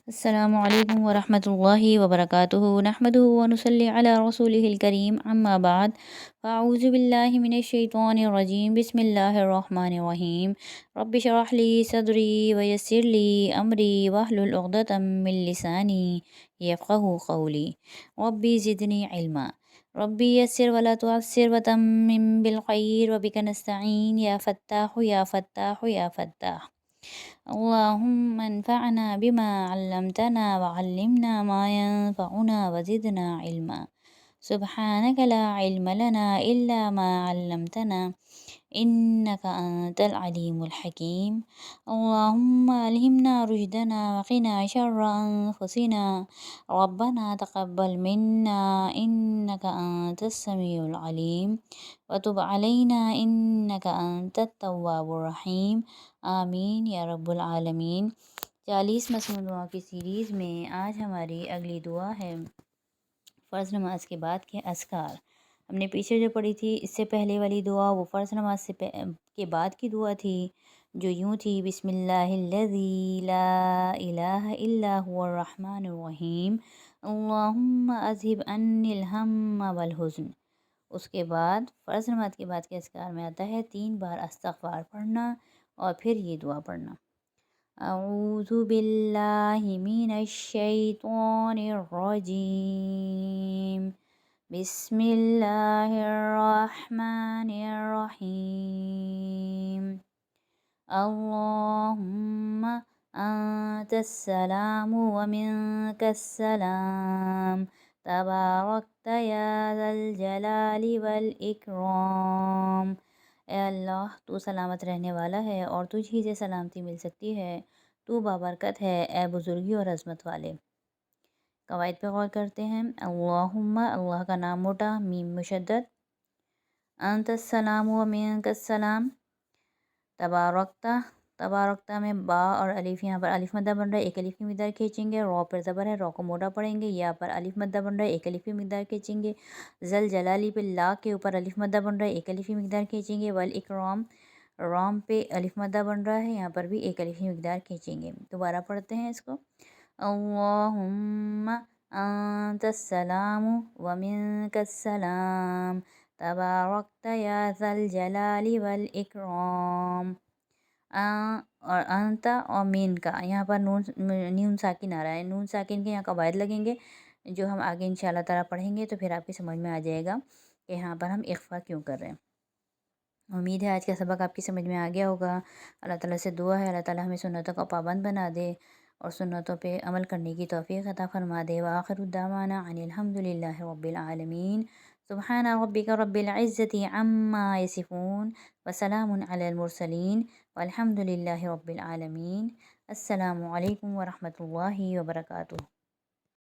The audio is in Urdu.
السلام علیکم ورحمۃ اللہ وبرکاتہ نحمدہ ونصلی علی رسولہ الکریم اما بعد فاعوذ باللہ من الشیطان الرجیم بسم اللہ الرحمن الرحیم رب اشرح لی صدری ویسر لی امری واحلل عقدۃ من لسانی یفقہوا قولی ربی زدنی علما ربی یسر ولا تعسر وتمم بالخیر وبک نستعین یا فتاح یا فتاح یا فتاح اللهم انفعنا بما علمتنا وعلمنا ما ينفعنا وزدنا علما سبحانك لا علم لنا إلا ما علمتنا إنك أنت العليم الحكيم اللهم ألهمنا رشدنا وقنا شر أنفسنا ربنا تقبل منا إنك أنت السميع العليم وتب علينا إنك أنت التواب الرحيم آمین یا رب العالمین۔ 40 مسنون دعا کی سیریز میں آج ہماری اگلی دعا ہے فرض نماز کے بعد کے اذکار۔ ہم نے پیچھے جو پڑھی تھی اس سے پہلے والی دعا وہ فرض نماز سے کے بعد کی دعا تھی، جو یوں تھی: بسم اللہ الذی لا الہ الا هو الرحمن الرحیم اللہم اذہب عنی الہم والحزن۔ اس کے بعد فرض نماز کے بعد کے اذکار میں آتا ہے 3 بار استغفار پڑھنا اور پھر یہ دعا پڑھنا: اعوذ باللہ من الشیطان الرجیم بسم اللہ الرحمن الرحیم اللہم انت السلام ومنک السلام تبارکت یا ذا الجلال والاکرام۔ اے اللہ، تو سلامت رہنے والا ہے اور تجھ ہی سے سلامتی مل سکتی ہے، تو بابرکت ہے اے بزرگی اور عظمت والے۔ قواعد پہ غور کرتے ہیں۔ اللہم، اللہ کا نام موٹا، میم مشدد۔ انت السلام و منک السلام۔ تبارکتا، تبارکتا میں با اور الف، یہاں پر الف مدہ بن رہا ہے، ایک الف کی مقدار کھینچیں گے۔ رو پر زبر ہے، رو کو موٹا پڑھیں گے۔ یا پر الف مدہ بن رہا ہے، ایک الف کی مقدار کھینچیں گے۔ ذل جلالی پہ لا کے اوپر الف مدہ بن رہا ہے، ایک الف کی مقدار کھینچیں گے۔ والاکرام، رام پہ الف مدہ بن رہا ہے، یہاں پر بھی ایک الف کی مقدار کھینچیں گے۔ دوبارہ پڑھتے ہیں اس کو۔ اللہم انت السلام ومنک السلام تبارکت یا ذا الجلال والاکرام۔ اور انت اور مین کا یہاں پر نون ساکن آ رہا ہے، نون ساکن کے یہاں قواعد لگیں گے جو ہم آگے انشاءاللہ تعالیٰ پڑھیں گے، تو پھر آپ کی سمجھ میں آ جائے گا کہ یہاں پر ہم اخفا کیوں کر رہے ہیں۔ امید ہے آج کا سبق آپ کی سمجھ میں آ گیا ہوگا۔ اللہ تعالیٰ سے دعا ہے اللہ تعالیٰ ہمیں سنتوں کا پابند بنا دے اور سنتوں پہ عمل کرنے کی توفیق عطا فرما دے۔ وآخر دعوانا ان الحمد للہ رب العالمین۔ سبحان ربک رب العزت عما یصفون وسلام علی المرسلین والحمد للہ رب العالمین۔ السلام علیکم ورحمۃ اللہ وبرکاتہ۔